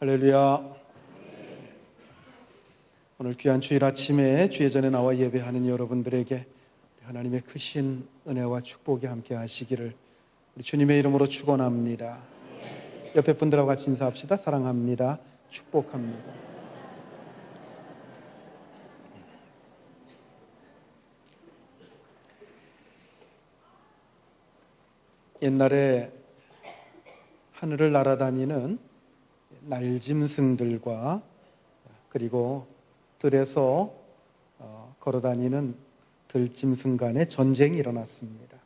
할렐루야. 오늘 귀한 주일 아침에 주의 전에 나와 예배하는 여러분들에게 하나님의 크신 은혜와 축복이 함께 하시기를 우리 주님의 이름으로 축원합니다. 옆에 분들하고 같이 인사합시다. 사랑합니다. 축복합니다. 옛날에 하늘을 날아다니는 날짐승들과 그리고 들에서 걸어다니는 들짐승 간의 전쟁이 일어났습니다.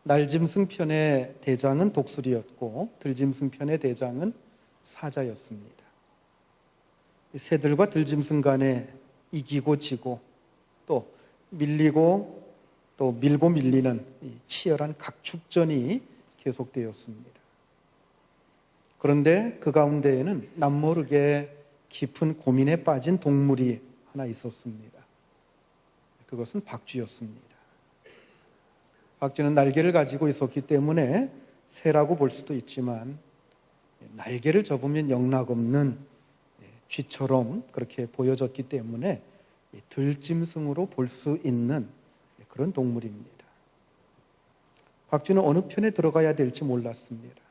날짐승 편의 대장은 독수리였고 들짐승 편의 대장은 사자였습니다. 새들과 들짐승 간에 이기고 지고 또 밀리고 또 밀고 밀리는 치열한 각축전이 계속되었습니다. 그런데 그 가운데에는 남모르게 깊은 고민에 빠진 동물이 하나 있었습니다. 그것은 박쥐였습니다. 박쥐는 날개를 가지고 있었기 때문에 새라고 볼 수도 있지만 날개를 접으면 영락없는 쥐처럼 그렇게 보여졌기 때문에 들짐승으로 볼 수 있는 그런 동물입니다. 박쥐는 어느 편에 들어가야 될지 몰랐습니다.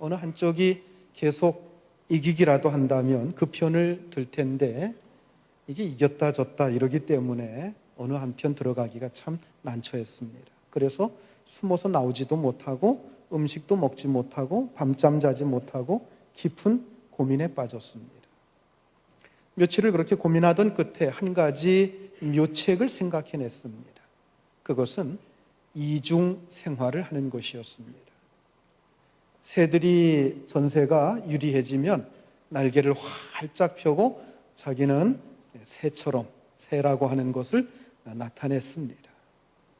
어느 한쪽이 계속 이기기라도 한다면 그 편을 들 텐데 이게 이겼다 졌다 이러기 때문에 어느 한편 들어가기가 참 난처했습니다. 그래서 숨어서 나오지도 못하고 음식도 먹지 못하고 밤잠 자지 못하고 깊은 고민에 빠졌습니다. 며칠을 그렇게 고민하던 끝에 한 가지 묘책을 생각해냈습니다. 그것은 이중 생활을 하는 것이었습니다. 새들이 전세가 유리해지면 날개를 활짝 펴고 자기는 새처럼 새라고 하는 것을 나타냈습니다.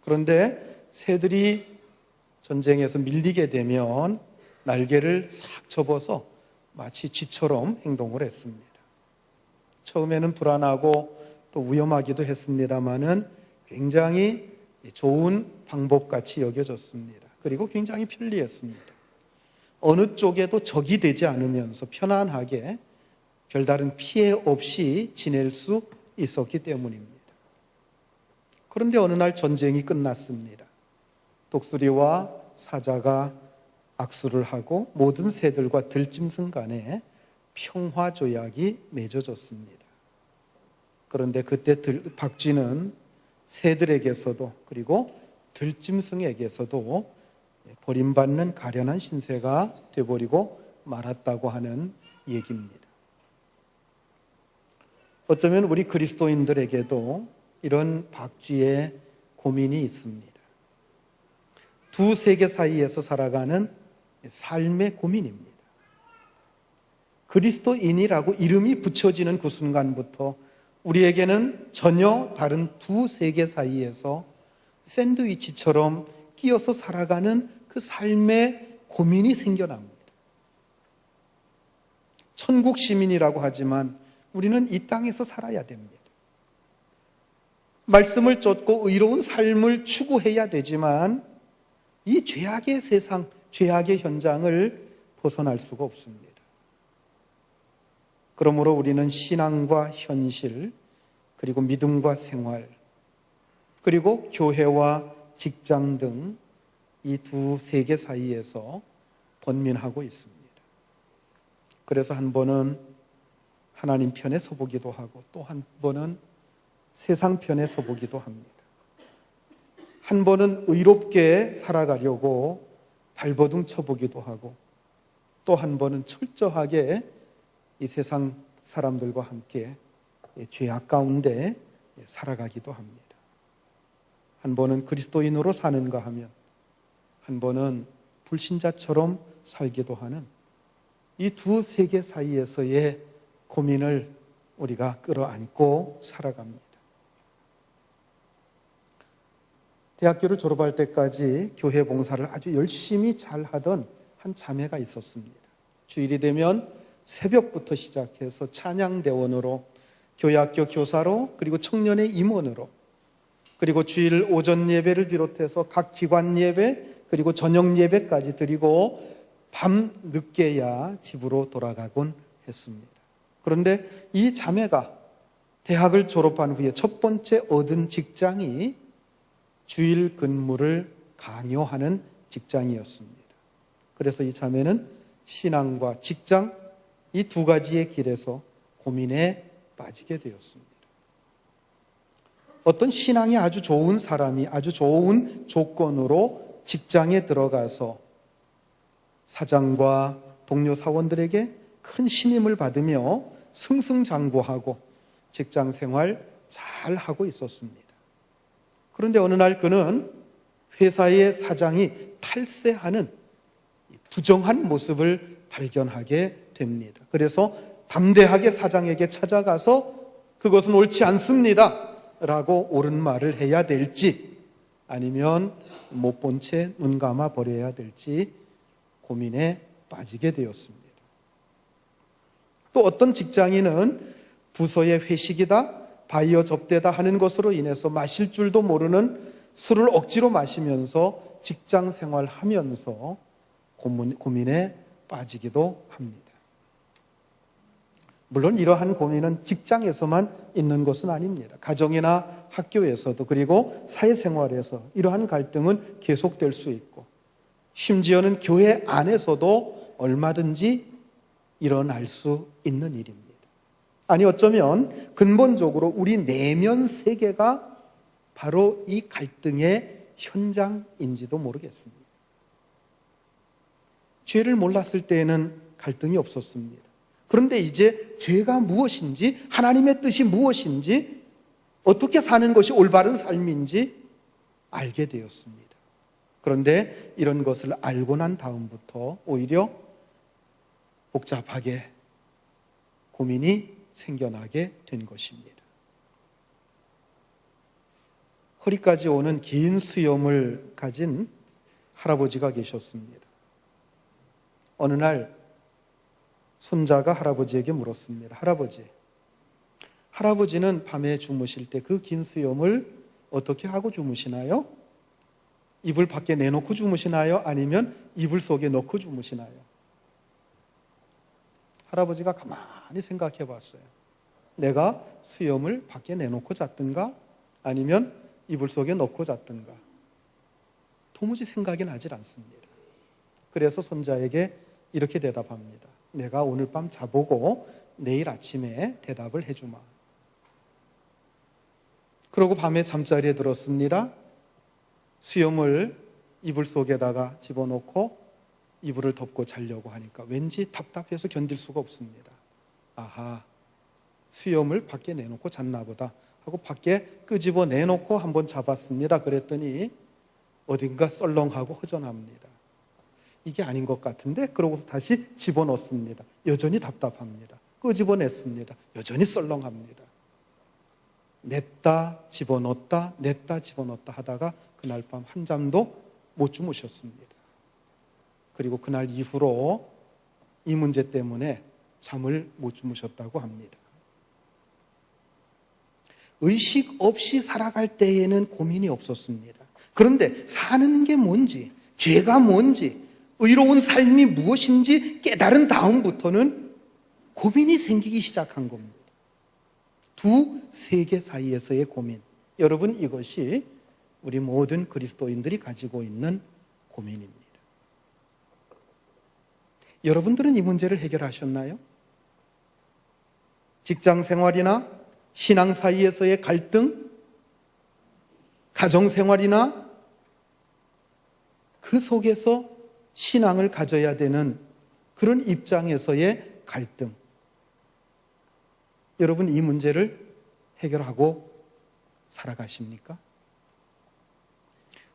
그런데 새들이 전쟁에서 밀리게 되면 날개를 싹 접어서 마치 쥐처럼 행동을 했습니다. 처음에는 불안하고 또 위험하기도 했습니다마는 굉장히 좋은 방법같이 여겨졌습니다. 그리고 굉장히 편리했습니다. 어느 쪽에도 적이 되지 않으면서 편안하게 별다른 피해 없이 지낼 수 있었기 때문입니다. 그런데 어느 날 전쟁이 끝났습니다. 독수리와 사자가 악수를 하고 모든 새들과 들짐승 간에 평화조약이 맺어졌습니다. 그런데 그때 박쥐는 새들에게서도 그리고 들짐승에게서도 버림받는 가련한 신세가 되어버리고 말았다고 하는 얘기입니다. 어쩌면 우리 그리스도인들에게도 이런 박쥐의 고민이 있습니다. 두 세계 사이에서 살아가는 삶의 고민입니다. 그리스도인이라고 이름이 붙여지는 그 순간부터 우리에게는 전혀 다른 두 세계 사이에서 샌드위치처럼 끼어서 살아가는 그 삶의 고민이 생겨납니다. 천국 시민이라고 하지만 우리는 이 땅에서 살아야 됩니다. 말씀을 쫓고 의로운 삶을 추구해야 되지만 이 죄악의 세상, 죄악의 현장을 벗어날 수가 없습니다. 그러므로 우리는 신앙과 현실, 그리고 믿음과 생활, 그리고 교회와 직장 등 이 두 세계 사이에서 번민하고 있습니다. 그래서 한 번은 하나님 편에 서보기도 하고 또 한 번은 세상 편에 서보기도 합니다. 한 번은 의롭게 살아가려고 발버둥 쳐보기도 하고 또 한 번은 철저하게 이 세상 사람들과 함께 죄악 가운데 살아가기도 합니다. 한 번은 그리스도인으로 사는가 하면 한 번은 불신자처럼 살기도 하는 이 두 세계 사이에서의 고민을 우리가 끌어안고 살아갑니다. 대학교를 졸업할 때까지 교회 봉사를 아주 열심히 잘 하던 한 자매가 있었습니다. 주일이 되면 새벽부터 시작해서 찬양대원으로, 교회학교 교사로, 그리고 청년의 임원으로, 그리고 주일 오전 예배를 비롯해서 각 기관 예배, 그리고 저녁 예배까지 드리고 밤 늦게야 집으로 돌아가곤 했습니다. 그런데 이 자매가 대학을 졸업한 후에 첫 번째 얻은 직장이 주일 근무를 강요하는 직장이었습니다. 그래서 이 자매는 신앙과 직장, 이 두 가지의 길에서 고민에 빠지게 되었습니다. 어떤 신앙이 아주 좋은 사람이 아주 좋은 조건으로 직장에 들어가서 사장과 동료 사원들에게 큰 신임을 받으며 승승장구하고 직장 생활 잘 하고 있었습니다. 그런데 어느 날 그는 회사의 사장이 탈세하는 부정한 모습을 발견하게 됩니다. 그래서 담대하게 사장에게 찾아가서 그것은 옳지 않습니다 라고 옳은 말을 해야 될지 아니면 못 본 채 눈 감아 버려야 될지 고민에 빠지게 되었습니다. 또 어떤 직장인은 부서의 회식이다, 바이어 접대다 하는 것으로 인해서 마실 줄도 모르는 술을 억지로 마시면서 직장 생활하면서 고민에 빠지기도 합니다. 물론 이러한 고민은 직장에서만 있는 것은 아닙니다. 가정이나 학교에서도 그리고 사회생활에서 이러한 갈등은 계속될 수 있고 심지어는 교회 안에서도 얼마든지 일어날 수 있는 일입니다. 아니 어쩌면 근본적으로 우리 내면 세계가 바로 이 갈등의 현장인지도 모르겠습니다. 죄를 몰랐을 때에는 갈등이 없었습니다. 그런데 이제 죄가 무엇인지, 하나님의 뜻이 무엇인지, 어떻게 사는 것이 올바른 삶인지 알게 되었습니다. 그런데 이런 것을 알고 난 다음부터 오히려 복잡하게 고민이 생겨나게 된 것입니다. 허리까지 오는 긴 수염을 가진 할아버지가 계셨습니다. 어느 날 손자가 할아버지에게 물었습니다. 할아버지는 밤에 주무실 때 그 긴 수염을 어떻게 하고 주무시나요? 이불 밖에 내놓고 주무시나요? 아니면 이불 속에 넣고 주무시나요? 할아버지가 가만히 생각해 봤어요. 내가 수염을 밖에 내놓고 잤든가 아니면 이불 속에 넣고 잤든가 도무지 생각이 나질 않습니다. 그래서 손자에게 이렇게 대답합니다. 내가 오늘 밤 자보고 내일 아침에 대답을 해주마. 그러고 밤에 잠자리에 들었습니다. 수염을 이불 속에다가 집어넣고 이불을 덮고 자려고 하니까 왠지 답답해서 견딜 수가 없습니다. 아하, 수염을 밖에 내놓고 잤나 보다 하고 밖에 끄집어 내놓고 한번 잡았습니다. 그랬더니 어딘가 썰렁하고 허전합니다. 이게 아닌 것 같은데 그러고서 다시 집어넣습니다. 여전히 답답합니다. 끄집어냈습니다. 여전히 썰렁합니다. 냈다 집어넣었다 냈다 집어넣었다 하다가 그날 밤 한잠도 못 주무셨습니다. 그리고 그날 이후로 이 문제 때문에 잠을 못 주무셨다고 합니다. 의식 없이 살아갈 때에는 고민이 없었습니다. 그런데 사는 게 뭔지, 죄가 뭔지, 의로운 삶이 무엇인지 깨달은 다음부터는 고민이 생기기 시작한 겁니다. 두 세계 사이에서의 고민. 여러분, 이것이 우리 모든 그리스도인들이 가지고 있는 고민입니다. 여러분들은 이 문제를 해결하셨나요? 직장 생활이나 신앙 사이에서의 갈등, 가정 생활이나 그 속에서 신앙을 가져야 되는 그런 입장에서의 갈등. 여러분, 이 문제를 해결하고 살아가십니까?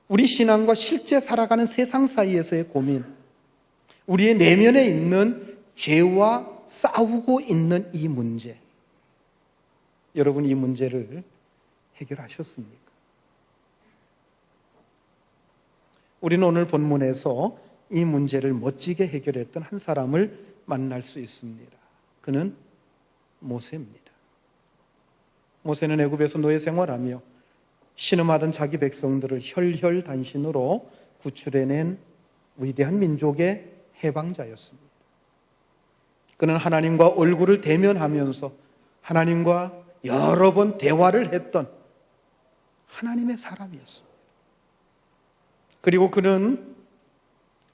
우리 신앙과 실제 살아가는 세상 사이에서의 고민, 우리의 내면에 있는 죄와 싸우고 있는 이 문제, 여러분 이 문제를 해결하셨습니까? 우리는 오늘 본문에서 이 문제를 멋지게 해결했던 한 사람을 만날 수 있습니다. 그는 모세입니다. 모세는 애굽에서 노예 생활하며 신음하던 자기 백성들을 혈혈단신으로 구출해낸 위대한 민족의 해방자였습니다. 그는 하나님과 얼굴을 대면하면서 하나님과 여러 번 대화를 했던 하나님의 사람이었습니다. 그리고 그는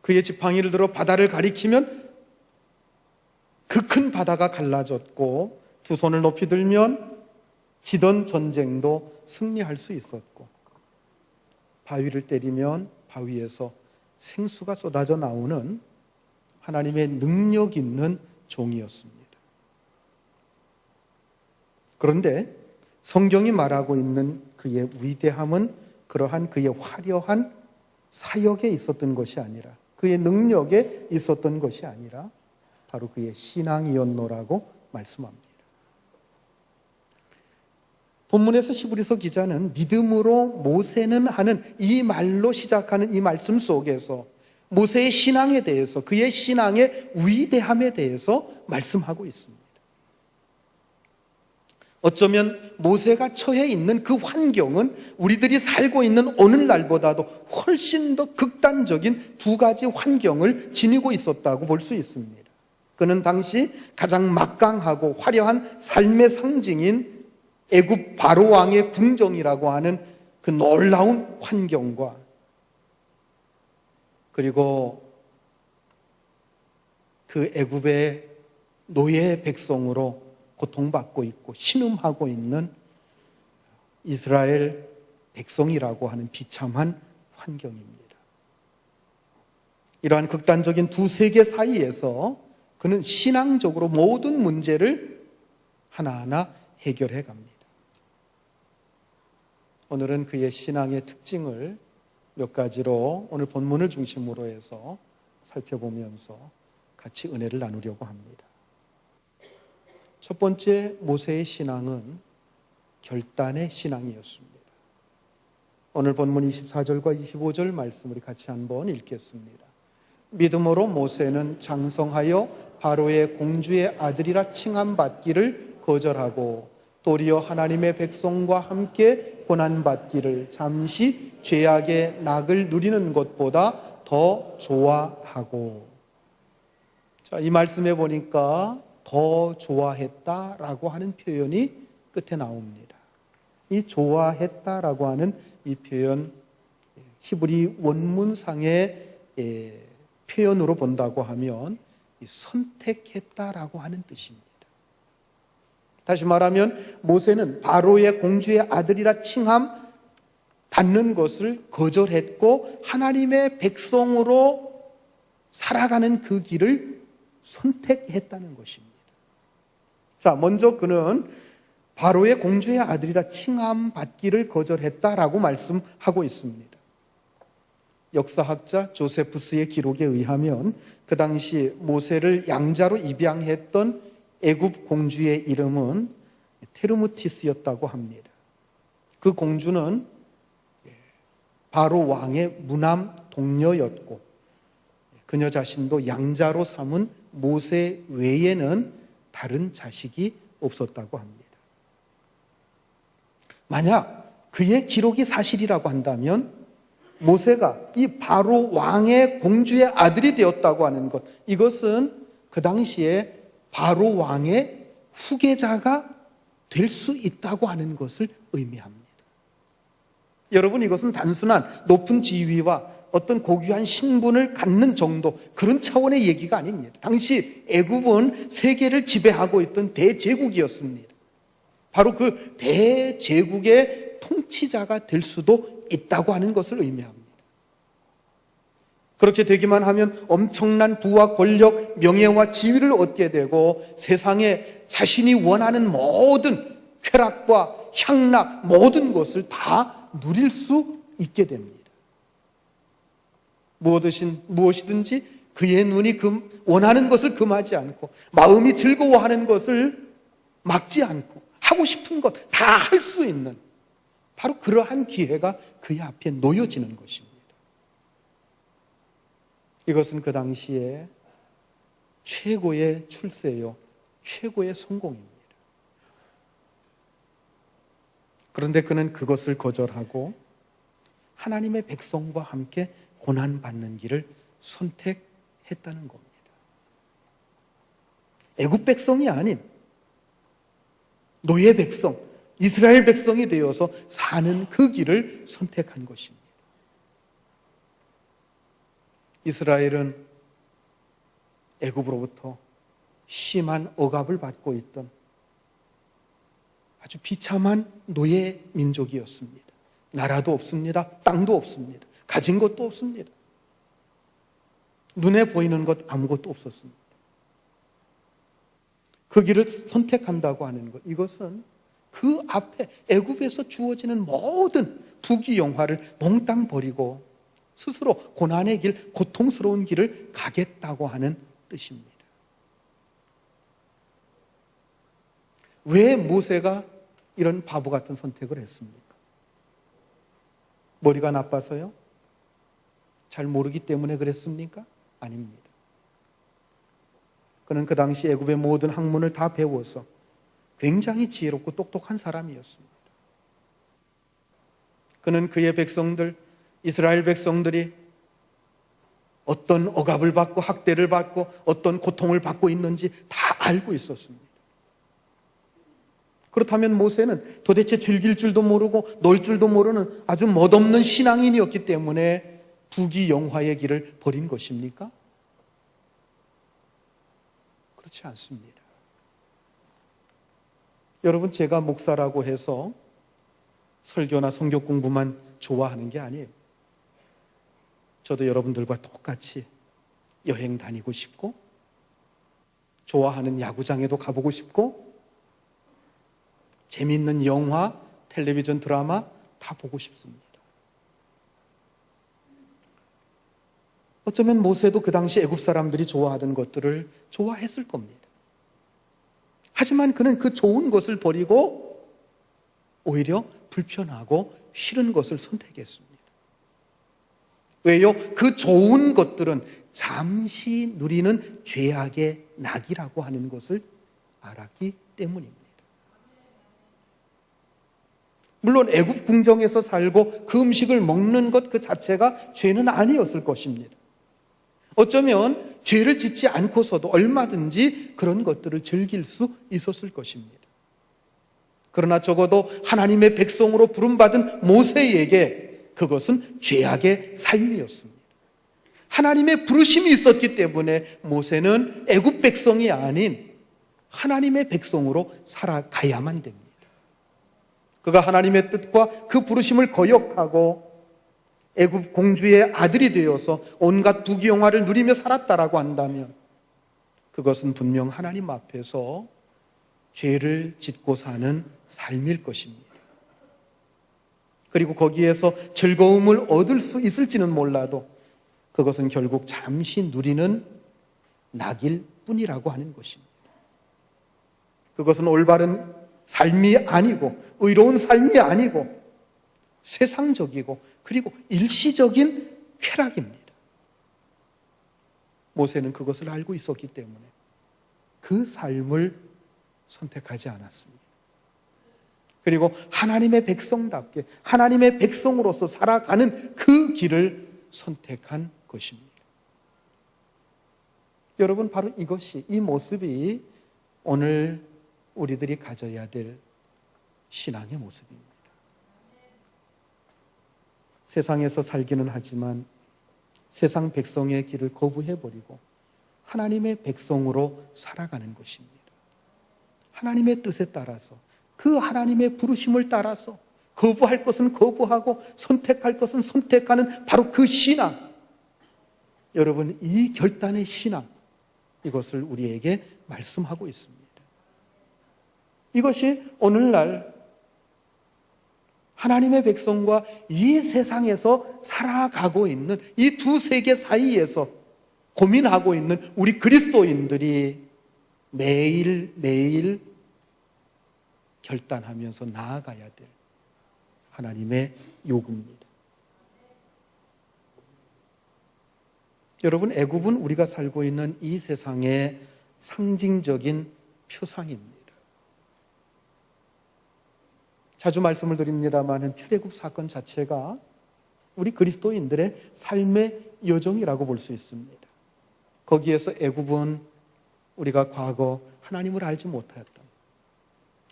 그의 지팡이를 들어 바다를 가리키면 그 큰 바다가 갈라졌고, 두 손을 높이 들면 지던 전쟁도 승리할 수 있었고, 바위를 때리면 바위에서 생수가 쏟아져 나오는 하나님의 능력 있는 종이었습니다. 그런데 성경이 말하고 있는 그의 위대함은 그러한 그의 화려한 사역에 있었던 것이 아니라, 그의 능력에 있었던 것이 아니라 바로 그의 신앙이었노라고 말씀합니다. 본문에서 히브리서 기자는 믿음으로 모세는 하는 이 말로 시작하는 이 말씀 속에서 모세의 신앙에 대해서, 그의 신앙의 위대함에 대해서 말씀하고 있습니다. 어쩌면 모세가 처해 있는 그 환경은 우리들이 살고 있는 오늘날보다도 훨씬 더 극단적인 두 가지 환경을 지니고 있었다고 볼 수 있습니다. 그는 당시 가장 막강하고 화려한 삶의 상징인 애굽 바로 왕의 궁정이라고 하는 그 놀라운 환경과, 그리고 그 애굽의 노예 백성으로 고통받고 있고 신음하고 있는 이스라엘 백성이라고 하는 비참한 환경입니다. 이러한 극단적인 두 세계 사이에서 그는 신앙적으로 모든 문제를 하나하나 해결해 갑니다. 오늘은 그의 신앙의 특징을 몇 가지로 오늘 본문을 중심으로 해서 살펴보면서 같이 은혜를 나누려고 합니다. 첫 번째, 모세의 신앙은 결단의 신앙이었습니다. 오늘 본문 24절과 25절 말씀 우리 같이 한번 읽겠습니다. 믿음으로 모세는 장성하여 바로의 공주의 아들이라 칭함받기를 거절하고 도리어 하나님의 백성과 함께 고난받기를 잠시 죄악의 낙을 누리는 것보다 더 좋아하고. 자, 이 말씀에 보니까 더 좋아했다라고 하는 표현이 끝에 나옵니다. 이 좋아했다라고 하는 이 표현, 히브리 원문상의 표현으로 본다고 하면 선택했다라고 하는 뜻입니다. 다시 말하면 모세는 바로의 공주의 아들이라 칭함 받는 것을 거절했고 하나님의 백성으로 살아가는 그 길을 선택했다는 것입니다. 자, 먼저 그는 바로의 공주의 아들이라 칭함 받기를 거절했다라고 말씀하고 있습니다. 역사학자 조세푸스의 기록에 의하면 그 당시 모세를 양자로 입양했던 애굽 공주의 이름은 테르무티스였다고 합니다. 그 공주는 바로 왕의 무남 동녀였고 그녀 자신도 양자로 삼은 모세 외에는 다른 자식이 없었다고 합니다. 만약 그의 기록이 사실이라고 한다면 모세가 이 바로 왕의 공주의 아들이 되었다고 하는 것, 이것은 그 당시에 바로 왕의 후계자가 될 수 있다고 하는 것을 의미합니다. 여러분, 이것은 단순한 높은 지위와 어떤 고귀한 신분을 갖는 정도, 그런 차원의 얘기가 아닙니다. 당시 애굽은 세계를 지배하고 있던 대제국이었습니다. 바로 그 대제국의 통치자가 될 수도 있다고 하는 것을 의미합니다. 그렇게 되기만 하면 엄청난 부와 권력, 명예와 지위를 얻게 되고 세상에 자신이 원하는 모든 쾌락과 향락, 모든 것을 다 누릴 수 있게 됩니다. 무엇이든지 그의 눈이 원하는 것을 금하지 않고 마음이 즐거워하는 것을 막지 않고 하고 싶은 것 다 할 수 있는 바로 그러한 기회가 그의 앞에 놓여지는 것입니다. 이것은 그 당시에 최고의 출세요, 최고의 성공입니다. 그런데 그는 그것을 거절하고 하나님의 백성과 함께 고난받는 길을 선택했습니다. 했다는 겁니다. 애굽 백성이 아닌 노예 백성, 이스라엘 백성이 되어서 사는 그 길을 선택한 것입니다. 이스라엘은 애굽으로부터 심한 억압을 받고 있던 아주 비참한 노예 민족이었습니다. 나라도 없습니다. 땅도 없습니다. 가진 것도 없습니다. 눈에 보이는 것 아무것도 없었습니다. 그 길을 선택한다고 하는 것, 이것은 그 앞에 애굽에서 주어지는 모든 부귀영화를 몽땅 버리고 스스로 고난의 길, 고통스러운 길을 가겠다고 하는 뜻입니다. 왜 모세가 이런 바보 같은 선택을 했습니까? 머리가 나빠서요? 잘 모르기 때문에 그랬습니까? 아닙니다. 그는 그 당시 애굽의 모든 학문을 다 배워서 굉장히 지혜롭고 똑똑한 사람이었습니다. 그는 그의 백성들, 이스라엘 백성들이 어떤 억압을 받고 학대를 받고 어떤 고통을 받고 있는지 다 알고 있었습니다. 그렇다면 모세는 도대체 즐길 줄도 모르고 놀 줄도 모르는 아주 멋없는 신앙인이었기 때문에 부귀영화의 길을 버린 것입니까? 그렇지 않습니다. 여러분, 제가 목사라고 해서 설교나 성경 공부만 좋아하는 게 아니에요. 저도 여러분들과 똑같이 여행 다니고 싶고 좋아하는 야구장에도 가보고 싶고 재미있는 영화, 텔레비전 드라마 다 보고 싶습니다. 어쩌면 모세도 그 당시 애굽 사람들이 좋아하던 것들을 좋아했을 겁니다. 하지만 그는 그 좋은 것을 버리고 오히려 불편하고 싫은 것을 선택했습니다. 왜요? 그 좋은 것들은 잠시 누리는 죄악의 낙이라고 하는 것을 알았기 때문입니다. 물론 애굽 궁정에서 살고 그 음식을 먹는 것 그 자체가 죄는 아니었을 것입니다. 어쩌면 죄를 짓지 않고서도 얼마든지 그런 것들을 즐길 수 있었을 것입니다. 그러나 적어도 하나님의 백성으로 부름받은 모세에게 그것은 죄악의 삶이었습니다. 하나님의 부르심이 있었기 때문에 모세는 애굽 백성이 아닌 하나님의 백성으로 살아가야만 됩니다. 그가 하나님의 뜻과 그 부르심을 거역하고 애굽 공주의 아들이 되어서 온갖 부귀영화를 누리며 살았다라고 한다면 그것은 분명 하나님 앞에서 죄를 짓고 사는 삶일 것입니다. 그리고 거기에서 즐거움을 얻을 수 있을지는 몰라도 그것은 결국 잠시 누리는 낙일 뿐이라고 하는 것입니다. 그것은 올바른 삶이 아니고 의로운 삶이 아니고 세상적이고 그리고 일시적인 쾌락입니다. 모세는 그것을 알고 있었기 때문에 그 삶을 선택하지 않았습니다. 그리고 하나님의 백성답게 하나님의 백성으로서 살아가는 그 길을 선택한 것입니다. 여러분, 바로 이것이, 이 모습이 오늘 우리들이 가져야 될 신앙의 모습입니다. 세상에서 살기는 하지만 세상 백성의 길을 거부해버리고 하나님의 백성으로 살아가는 것입니다. 하나님의 뜻에 따라서 그 하나님의 부르심을 따라서 거부할 것은 거부하고 선택할 것은 선택하는 바로 그 신앙. 여러분, 이 결단의 신앙, 이것을 우리에게 말씀하고 있습니다. 이것이 오늘날 하나님의 백성과 이 세상에서 살아가고 있는 이 두 세계 사이에서 고민하고 있는 우리 그리스도인들이 매일매일 결단하면서 나아가야 될 하나님의 요구입니다. 여러분, 애굽은 우리가 살고 있는 이 세상의 상징적인 표상입니다. 자주 말씀을 드립니다만 출애굽 사건 자체가 우리 그리스도인들의 삶의 여정이라고 볼 수 있습니다. 거기에서 애굽은 우리가 과거 하나님을 알지 못하였던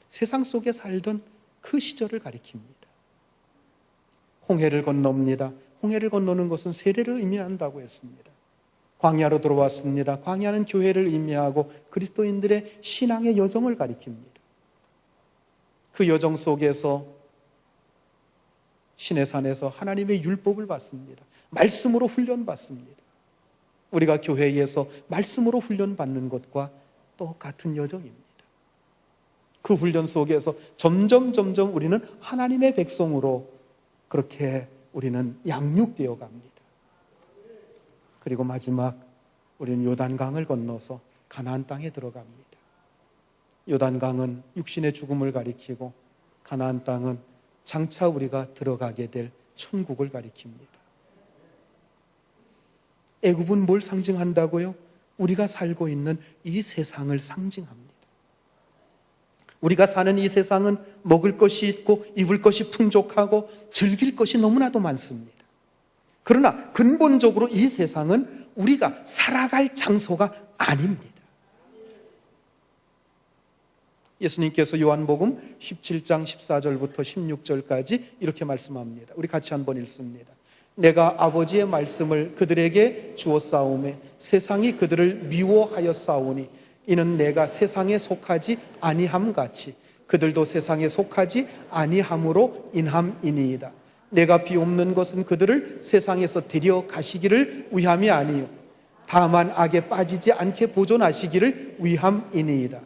세상 속에 살던 그 시절을 가리킵니다. 홍해를 건넙니다. 홍해를 건너는 것은 세례를 의미한다고 했습니다. 광야로 들어왔습니다. 광야는 교회를 의미하고 그리스도인들의 신앙의 여정을 가리킵니다. 그 여정 속에서 신의 산에서 하나님의 율법을 받습니다. 말씀으로 훈련받습니다. 우리가 교회에서 말씀으로 훈련받는 것과 똑같은 여정입니다. 그 훈련 속에서 점점 우리는 하나님의 백성으로 그렇게 우리는 양육되어 갑니다. 그리고 마지막 우리는 요단강을 건너서 가나안 땅에 들어갑니다. 요단강은 육신의 죽음을 가리키고 가나안 땅은 장차 우리가 들어가게 될 천국을 가리킵니다. 애굽은 뭘 상징한다고요? 우리가 살고 있는 이 세상을 상징합니다. 우리가 사는 이 세상은 먹을 것이 있고 입을 것이 풍족하고 즐길 것이 너무나도 많습니다. 그러나 근본적으로 이 세상은 우리가 살아갈 장소가 아닙니다. 예수님께서 요한복음 17장 14절부터 16절까지 이렇게 말씀합니다. 우리 같이 한번 읽습니다. 내가 아버지의 말씀을 그들에게 주었사오매 세상이 그들을 미워하였사오니 이는 내가 세상에 속하지 아니함같이 그들도 세상에 속하지 아니함으로 인함이니이다. 내가 비옵는 것은 그들을 세상에서 데려가시기를 위함이 아니요 다만 악에 빠지지 않게 보존하시기를 위함이니이다.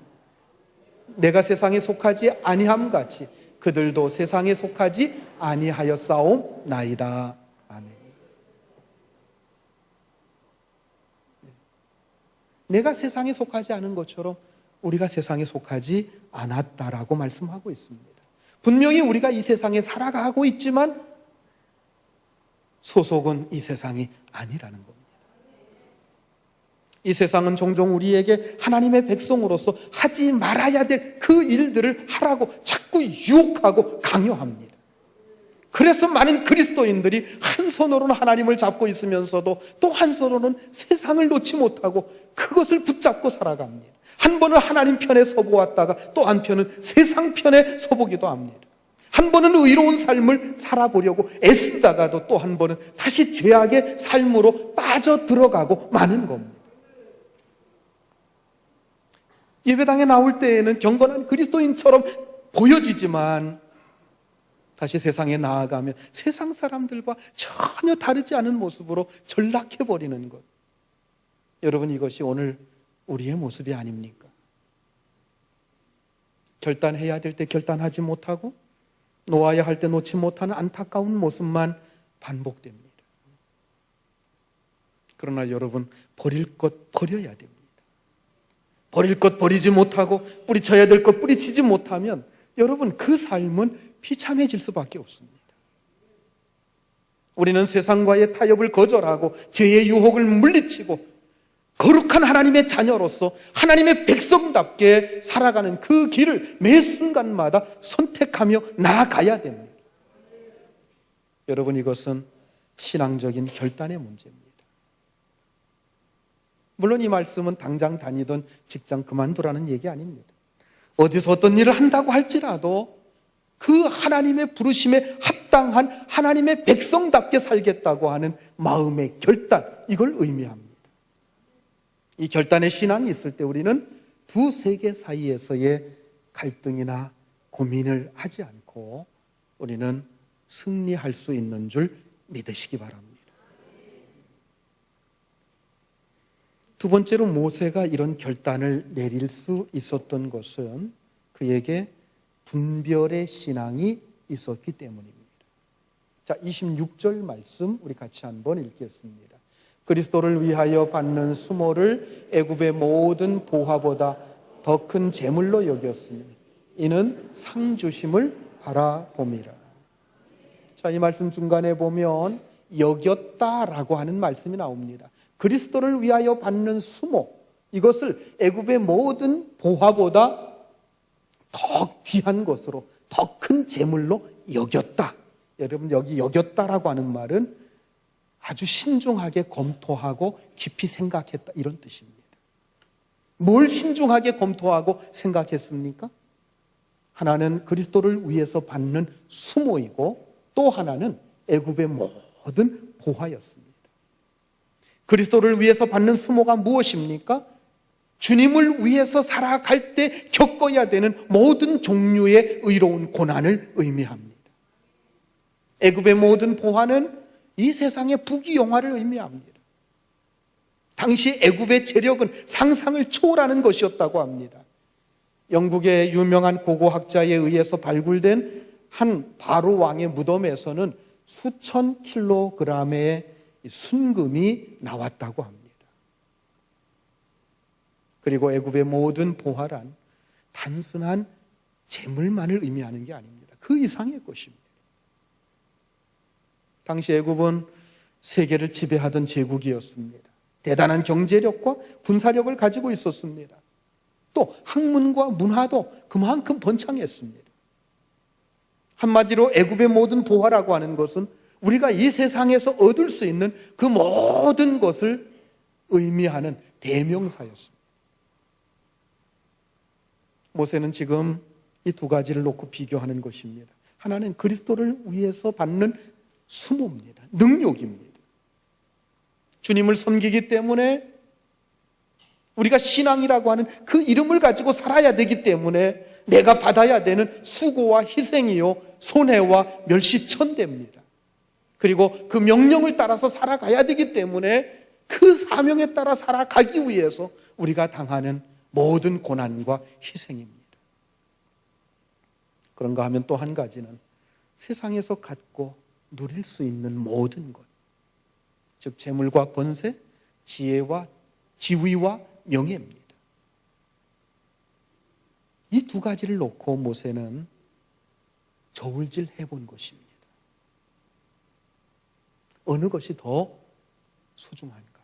내가 세상에 속하지 아니함같이 그들도 세상에 속하지 아니하였사옵나이다. 아멘. 내가 세상에 속하지 않은 것처럼 우리가 세상에 속하지 않았다라고 말씀하고 있습니다. 분명히 우리가 이 세상에 살아가고 있지만 소속은 이 세상이 아니라는 겁니다. 이 세상은 종종 우리에게 하나님의 백성으로서 하지 말아야 될 그 일들을 하라고 자꾸 유혹하고 강요합니다. 그래서 많은 그리스도인들이 한 손으로는 하나님을 잡고 있으면서도 또 한 손으로는 세상을 놓지 못하고 그것을 붙잡고 살아갑니다. 한 번은 하나님 편에 서보았다가 또 한편은 세상 편에 서보기도 합니다. 한 번은 의로운 삶을 살아보려고 애쓰다가도 또 한 번은 다시 죄악의 삶으로 빠져들어가고 마는 겁니다. 예배당에 나올 때에는 경건한 그리스도인처럼 보여지지만 다시 세상에 나아가면 세상 사람들과 전혀 다르지 않은 모습으로 전락해버리는 것. 여러분, 이것이 오늘 우리의 모습이 아닙니까? 결단해야 될 때 결단하지 못하고 놓아야 할 때 놓지 못하는 안타까운 모습만 반복됩니다. 그러나 여러분, 버릴 것 버려야 됩니다. 버릴 것 버리지 못하고 뿌리쳐야 될 것 뿌리치지 못하면 여러분, 그 삶은 비참해질 수밖에 없습니다. 우리는 세상과의 타협을 거절하고 죄의 유혹을 물리치고 거룩한 하나님의 자녀로서 하나님의 백성답게 살아가는 그 길을 매 순간마다 선택하며 나아가야 됩니다. 여러분, 이것은 신앙적인 결단의 문제입니다. 물론 이 말씀은 당장 다니던 직장 그만두라는 얘기 아닙니다. 어디서 어떤 일을 한다고 할지라도 그 하나님의 부르심에 합당한 하나님의 백성답게 살겠다고 하는 마음의 결단, 이걸 의미합니다. 이 결단의 신앙이 있을 때 우리는 두 세계 사이에서의 갈등이나 고민을 하지 않고 우리는 승리할 수 있는 줄 믿으시기 바랍니다. 두 번째로 모세가 이런 결단을 내릴 수 있었던 것은 그에게 분별의 신앙이 있었기 때문입니다. 자, 26절 말씀 우리 같이 한번 읽겠습니다. 그리스도를 위하여 받는 수모를 애굽의 모든 보화보다 더 큰 재물로 여겼으니 이는 상 주심을 바라봄이라. 자, 이 말씀 중간에 보면 여겼다라고 하는 말씀이 나옵니다. 그리스도를 위하여 받는 수모, 이것을 애굽의 모든 보화보다 더 귀한 것으로, 더 큰 재물로 여겼다. 여러분, 여기 여겼다라고 하는 말은 아주 신중하게 검토하고 깊이 생각했다, 이런 뜻입니다. 뭘 신중하게 검토하고 생각했습니까? 하나는 그리스도를 위해서 받는 수모이고 또 하나는 애굽의 모든 보화였습니다. 그리스도를 위해서 받는 수모가 무엇입니까? 주님을 위해서 살아갈 때 겪어야 되는 모든 종류의 의로운 고난을 의미합니다. 애굽의 모든 보화는 이 세상의 부귀영화를 의미합니다. 당시 애굽의 재력은 상상을 초월하는 것이었다고 합니다. 영국의 유명한 고고학자에 의해서 발굴된 한 바로 왕의 무덤에서는 수천 킬로그램의 순금이 나왔다고 합니다. 그리고 애굽의 모든 보화란 단순한 재물만을 의미하는 게 아닙니다. 그 이상의 것입니다. 당시 애굽은 세계를 지배하던 제국이었습니다. 대단한 경제력과 군사력을 가지고 있었습니다. 또 학문과 문화도 그만큼 번창했습니다. 한마디로 애굽의 모든 보화라고 하는 것은 우리가 이 세상에서 얻을 수 있는 그 모든 것을 의미하는 대명사였습니다. 모세는 지금 이 두 가지를 놓고 비교하는 것입니다. 하나는 그리스도를 위해서 받는 수모입니다. 능력입니다. 주님을 섬기기 때문에 우리가 신앙이라고 하는 그 이름을 가지고 살아야 되기 때문에 내가 받아야 되는 수고와 희생이요, 손해와 멸시천대입니다. 그리고 그 명령을 따라서 살아가야 되기 때문에 그 사명에 따라 살아가기 위해서 우리가 당하는 모든 고난과 희생입니다. 그런가 하면 또 한 가지는 세상에서 갖고 누릴 수 있는 모든 것, 즉 재물과 권세, 지혜와 지위와 명예입니다. 이 두 가지를 놓고 모세는 저울질 해본 것입니다. 어느 것이 더 소중한가?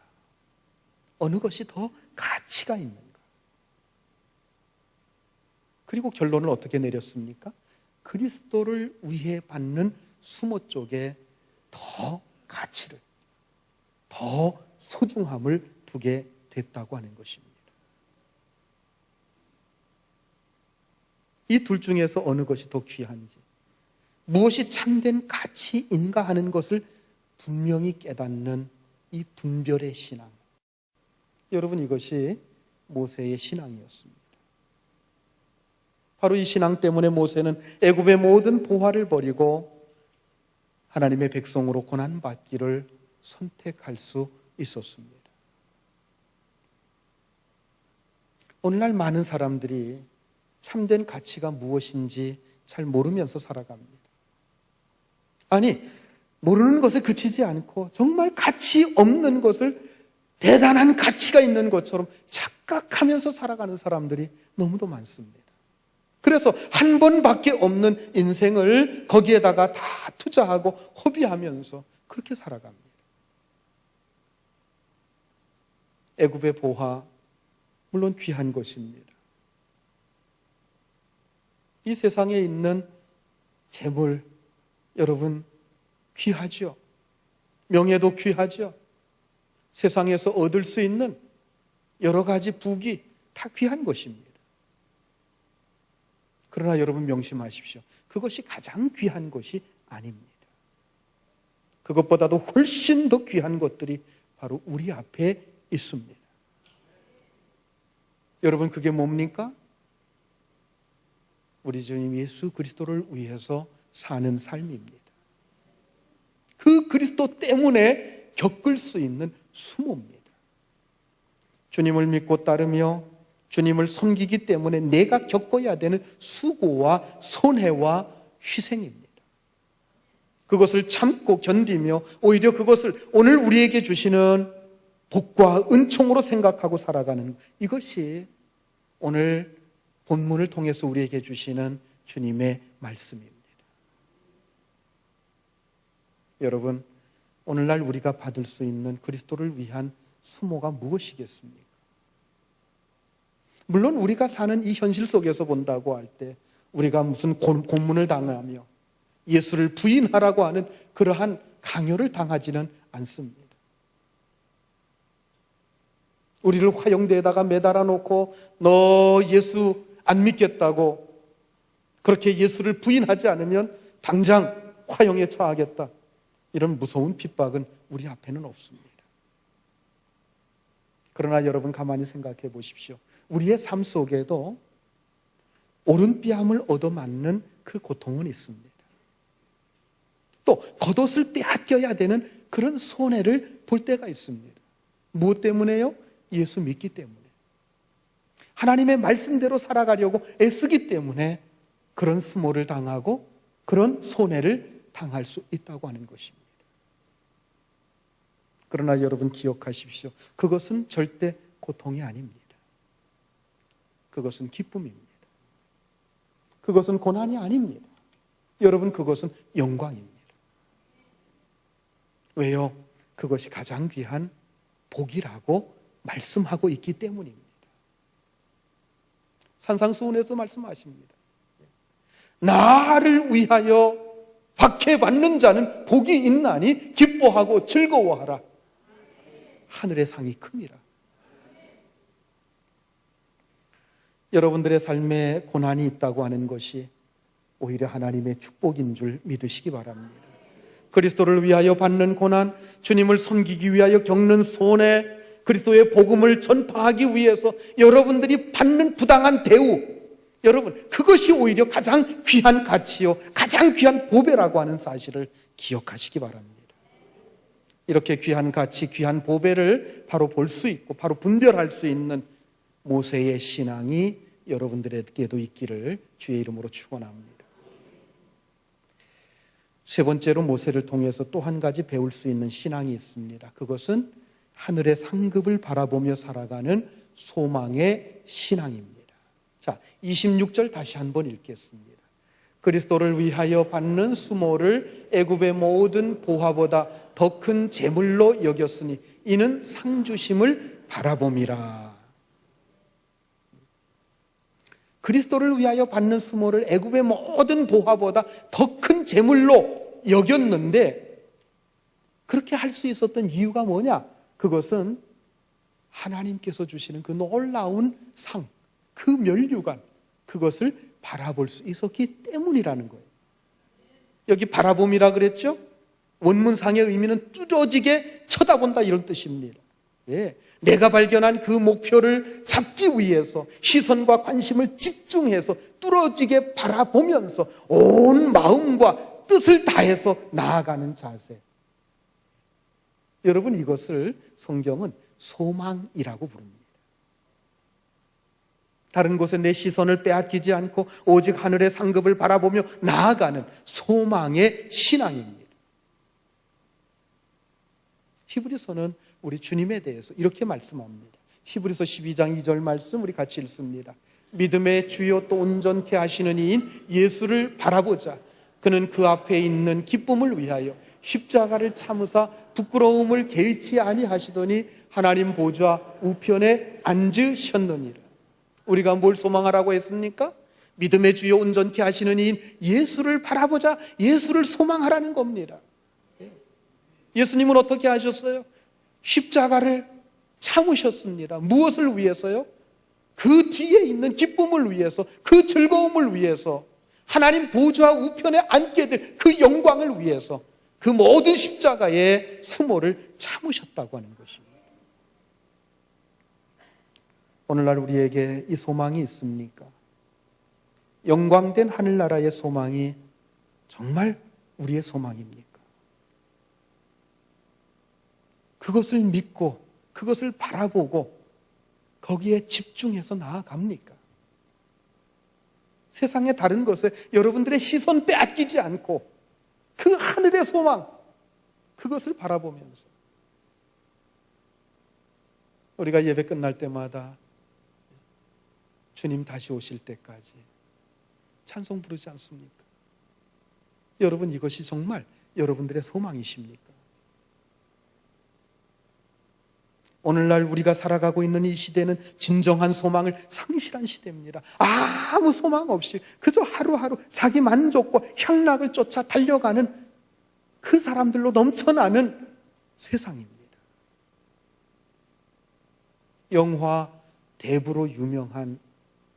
어느 것이 더 가치가 있는가? 그리고 결론을 어떻게 내렸습니까? 그리스도를 위해 받는 수모 쪽에 더 가치를, 더 소중함을 두게 됐다고 하는 것입니다. 이 둘 중에서 어느 것이 더 귀한지, 무엇이 참된 가치인가 하는 것을 분명히 깨닫는 이 분별의 신앙. 여러분, 이것이 모세의 신앙이었습니다. 바로 이 신앙 때문에 모세는 애굽의 모든 보화를 버리고 하나님의 백성으로 고난받기를 선택할 수 있었습니다. 오늘날 많은 사람들이 참된 가치가 무엇인지 잘 모르면서 살아갑니다. 아니, 모르는 것에 그치지 않고 정말 가치 없는 것을 대단한 가치가 있는 것처럼 착각하면서 살아가는 사람들이 너무도 많습니다. 그래서 한 번밖에 없는 인생을 거기에다가 다 투자하고 허비하면서 그렇게 살아갑니다. 애굽의 보화, 물론 귀한 것입니다. 이 세상에 있는 재물, 여러분 귀하죠. 명예도 귀하죠. 세상에서 얻을 수 있는 여러 가지 부귀 다 귀한 것입니다. 그러나 여러분 명심하십시오. 그것이 가장 귀한 것이 아닙니다. 그것보다도 훨씬 더 귀한 것들이 바로 우리 앞에 있습니다. 여러분, 그게 뭡니까? 우리 주님 예수 그리스도를 위해서 사는 삶입니다. 그 그리스도 때문에 겪을 수 있는 수모입니다. 주님을 믿고 따르며 주님을 섬기기 때문에 내가 겪어야 되는 수고와 손해와 희생입니다. 그것을 참고 견디며 오히려 그것을 오늘 우리에게 주시는 복과 은총으로 생각하고 살아가는, 이것이 오늘 본문을 통해서 우리에게 주시는 주님의 말씀입니다. 여러분, 오늘날 우리가 받을 수 있는 그리스도를 위한 수모가 무엇이겠습니까? 물론 우리가 사는 이 현실 속에서 본다고 할 때 우리가 무슨 고문을 당하며 예수를 부인하라고 하는 그러한 강요를 당하지는 않습니다. 우리를 화형대에다가 매달아 놓고 너 예수 안 믿겠다고, 그렇게 예수를 부인하지 않으면 당장 화형에 처하겠다, 이런 무서운 핍박은 우리 앞에는 없습니다. 그러나 여러분 가만히 생각해 보십시오. 우리의 삶 속에도 오른뺨을 얻어맞는 그 고통은 있습니다. 또 겉옷을 빼앗겨야 되는 그런 손해를 볼 때가 있습니다. 무엇 때문에요? 예수 믿기 때문에, 하나님의 말씀대로 살아가려고 애쓰기 때문에 그런 수모를 당하고 그런 손해를 당할 수 있다고 하는 것입니다. 그러나 여러분 기억하십시오. 그것은 절대 고통이 아닙니다. 그것은 기쁨입니다. 그것은 고난이 아닙니다. 여러분, 그것은 영광입니다. 왜요? 그것이 가장 귀한 복이라고 말씀하고 있기 때문입니다. 산상수훈에서 말씀하십니다. 나를 위하여 박해받는 자는 복이 있나니 기뻐하고 즐거워하라. 하늘의 상이 큼이라. 여러분들의 삶에 고난이 있다고 하는 것이 오히려 하나님의 축복인 줄 믿으시기 바랍니다. 그리스도를 위하여 받는 고난, 주님을 섬기기 위하여 겪는 손해, 그리스도의 복음을 전파하기 위해서 여러분들이 받는 부당한 대우, 여러분, 그것이 오히려 가장 귀한 가치요, 가장 귀한 보배라고 하는 사실을 기억하시기 바랍니다. 이렇게 귀한 가치, 귀한 보배를 바로 볼 수 있고 바로 분별할 수 있는 모세의 신앙이 여러분들에게도 있기를 주의 이름으로 축원합니다. 세 번째로 모세를 통해서 또 한 가지 배울 수 있는 신앙이 있습니다. 그것은 하늘의 상급을 바라보며 살아가는 소망의 신앙입니다. 자, 26절 다시 한번 읽겠습니다. 그리스도를 위하여 받는 수모를 애굽의 모든 보화보다 더 큰 재물로 여겼으니 이는 상 주심을 바라봄이라. 그리스도를 위하여 받는 수모를 애굽의 모든 보화보다 더 큰 재물로 여겼는데, 그렇게 할 수 있었던 이유가 뭐냐? 그것은 하나님께서 주시는 그 놀라운 상, 그 면류관, 그것을 바라볼 수 있었기 때문이라는 거예요. 여기 바라봄이라 그랬죠? 원문상의 의미는 뚫어지게 쳐다본다, 이런 뜻입니다. 예, 내가 발견한 그 목표를 잡기 위해서 시선과 관심을 집중해서 뚫어지게 바라보면서 온 마음과 뜻을 다해서 나아가는 자세. 여러분, 이것을 성경은 소망이라고 부릅니다. 다른 곳에 내 시선을 빼앗기지 않고 오직 하늘의 상급을 바라보며 나아가는 소망의 신앙입니다. 히브리서는 우리 주님에 대해서 이렇게 말씀합니다. 히브리서 12장 2절 말씀 우리 같이 읽습니다. 믿음의 주요 또 온전케 하시는 이인 예수를 바라보자. 그는 그 앞에 있는 기쁨을 위하여 십자가를 참으사 부끄러움을 개의치 아니하시더니 하나님 보좌 우편에 앉으셨느니라. 우리가 뭘 소망하라고 했습니까? 믿음의 주요 온전케 하시는 이인 예수를 바라보자. 예수를 소망하라는 겁니다. 예수님은 어떻게 하셨어요? 십자가를 참으셨습니다. 무엇을 위해서요? 그 뒤에 있는 기쁨을 위해서, 그 즐거움을 위해서, 하나님 보좌 우편에 앉게 될 그 영광을 위해서 그 모든 십자가의 수모를 참으셨다고 하는 것입니다. 오늘날 우리에게 이 소망이 있습니까? 영광된 하늘나라의 소망이 정말 우리의 소망입니까? 그것을 믿고 그것을 바라보고 거기에 집중해서 나아갑니까? 세상의 다른 것에 여러분들의 시선 빼앗기지 않고 그 하늘의 소망, 그것을 바라보면서 우리가 예배 끝날 때마다 주님 다시 오실 때까지 찬송 부르지 않습니까? 여러분, 이것이 정말 여러분들의 소망이십니까? 오늘날 우리가 살아가고 있는 이 시대는 진정한 소망을 상실한 시대입니다. 아무 소망 없이 그저 하루하루 자기 만족과 향락을 쫓아 달려가는 그 사람들로 넘쳐나는 세상입니다. 영화 대부로 유명한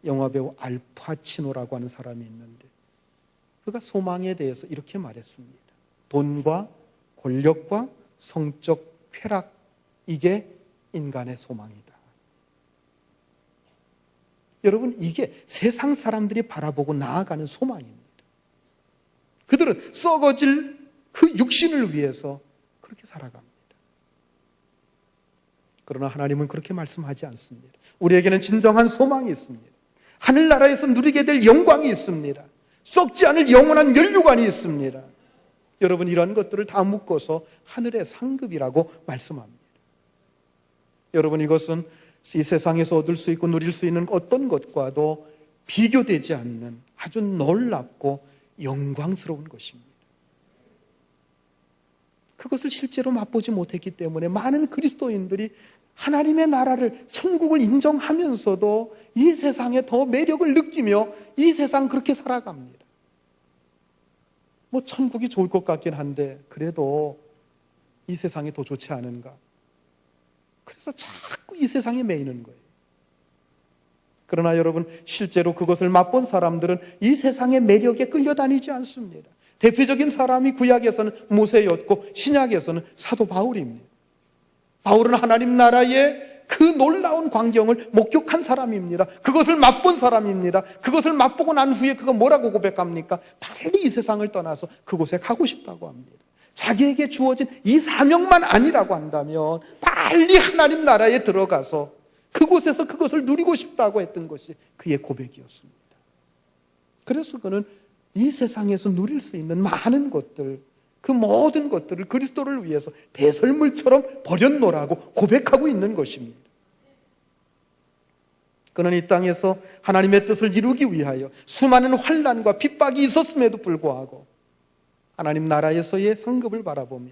영화배우 알파치노라고 하는 사람이 있는데 그가 소망에 대해서 이렇게 말했습니다. 돈과 권력과 성적 쾌락, 이게 인간의 소망이다. 여러분, 이게 세상 사람들이 바라보고 나아가는 소망입니다. 그들은 썩어질 그 육신을 위해서 그렇게 살아갑니다. 그러나 하나님은 그렇게 말씀하지 않습니다. 우리에게는 진정한 소망이 있습니다. 하늘나라에서 누리게 될 영광이 있습니다. 썩지 않을 영원한 면류관이 있습니다. 여러분, 이런 것들을 다 묶어서 하늘의 상급이라고 말씀합니다. 여러분, 이것은 이 세상에서 얻을 수 있고 누릴 수 있는 어떤 것과도 비교되지 않는 아주 놀랍고 영광스러운 것입니다. 그것을 실제로 맛보지 못했기 때문에 많은 그리스도인들이 하나님의 나라를, 천국을 인정하면서도 이 세상에 더 매력을 느끼며 이 세상 그렇게 살아갑니다. 뭐 천국이 좋을 것 같긴 한데 그래도 이 세상이 더 좋지 않은가? 그래서 자꾸 이 세상에 매이는 거예요. 그러나 여러분, 실제로 그것을 맛본 사람들은 이 세상의 매력에 끌려다니지 않습니다. 대표적인 사람이 구약에서는 모세였고 신약에서는 사도 바울입니다. 바울은 하나님 나라의 그 놀라운 광경을 목격한 사람입니다. 그것을 맛본 사람입니다. 그것을 맛보고 난 후에 그거 뭐라고 고백합니까? 빨리 이 세상을 떠나서 그곳에 가고 싶다고 합니다. 자기에게 주어진 이 사명만 아니라고 한다면 빨리 하나님 나라에 들어가서 그곳에서 그것을 누리고 싶다고 했던 것이 그의 고백이었습니다. 그래서 그는 이 세상에서 누릴 수 있는 많은 것들, 그 모든 것들을 그리스도를 위해서 배설물처럼 버렸노라고 고백하고 있는 것입니다. 그는 이 땅에서 하나님의 뜻을 이루기 위하여 수많은 환난과 핍박이 있었음에도 불구하고 하나님 나라에서의 상급을 바라보며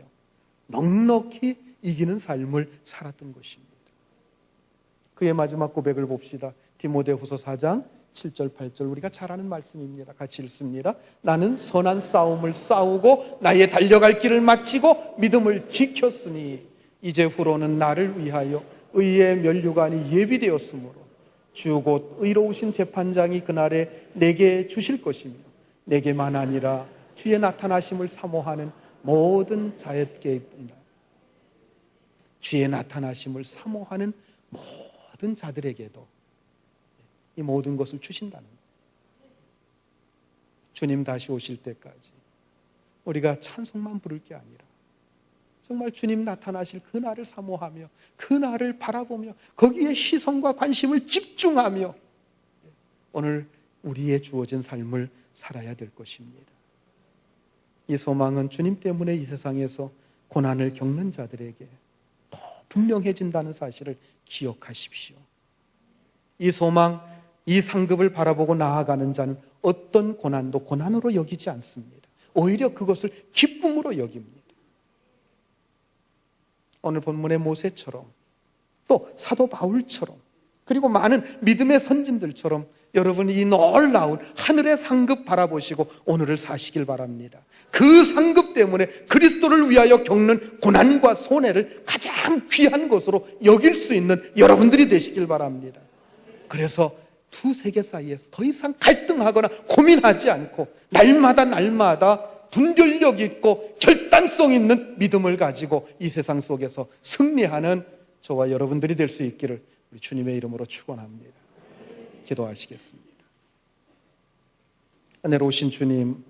넉넉히 이기는 삶을 살았던 것입니다. 그의 마지막 고백을 봅시다. 디모데후서 4장 7절 8절 우리가 잘 아는 말씀입니다. 같이 읽습니다. 나는 선한 싸움을 싸우고 나의 달려갈 길을 마치고 믿음을 지켰으니 이제 후로는 나를 위하여 의의 면류관이 예비되었으므로 주 곧 의로우신 재판장이 그날에 내게 주실 것이며 내게만 아니라 주의 나타나심을 사모하는 모든 자에게이니라. 주의 나타나심을 사모하는 모든 자들에게도 이 모든 것을 주신다는 거예요. 주님 다시 오실 때까지 우리가 찬송만 부를 게 아니라 정말 주님 나타나실 그날을 사모하며 그날을 바라보며 거기에 시선과 관심을 집중하며 오늘 우리의 주어진 삶을 살아야 될 것입니다. 이 소망은 주님 때문에 이 세상에서 고난을 겪는 자들에게 더 분명해진다는 사실을 기억하십시오. 이 소망, 이 상급을 바라보고 나아가는 자는 어떤 고난도 고난으로 여기지 않습니다. 오히려 그것을 기쁨으로 여깁니다. 오늘 본문의 모세처럼 또 사도 바울처럼 그리고 많은 믿음의 선진들처럼 여러분이 이 놀라운 하늘의 상급 바라보시고 오늘을 사시길 바랍니다. 그 상급 때문에 그리스도를 위하여 겪는 고난과 손해를 가장 귀한 것으로 여길 수 있는 여러분들이 되시길 바랍니다. 그래서 두 세계 사이에서 더 이상 갈등하거나 고민하지 않고 날마다 분별력 있고 결단성 있는 믿음을 가지고 이 세상 속에서 승리하는 저와 여러분들이 될 수 있기를 우리 주님의 이름으로 축원합니다. 기도하시겠습니다. 은혜로우신 주님,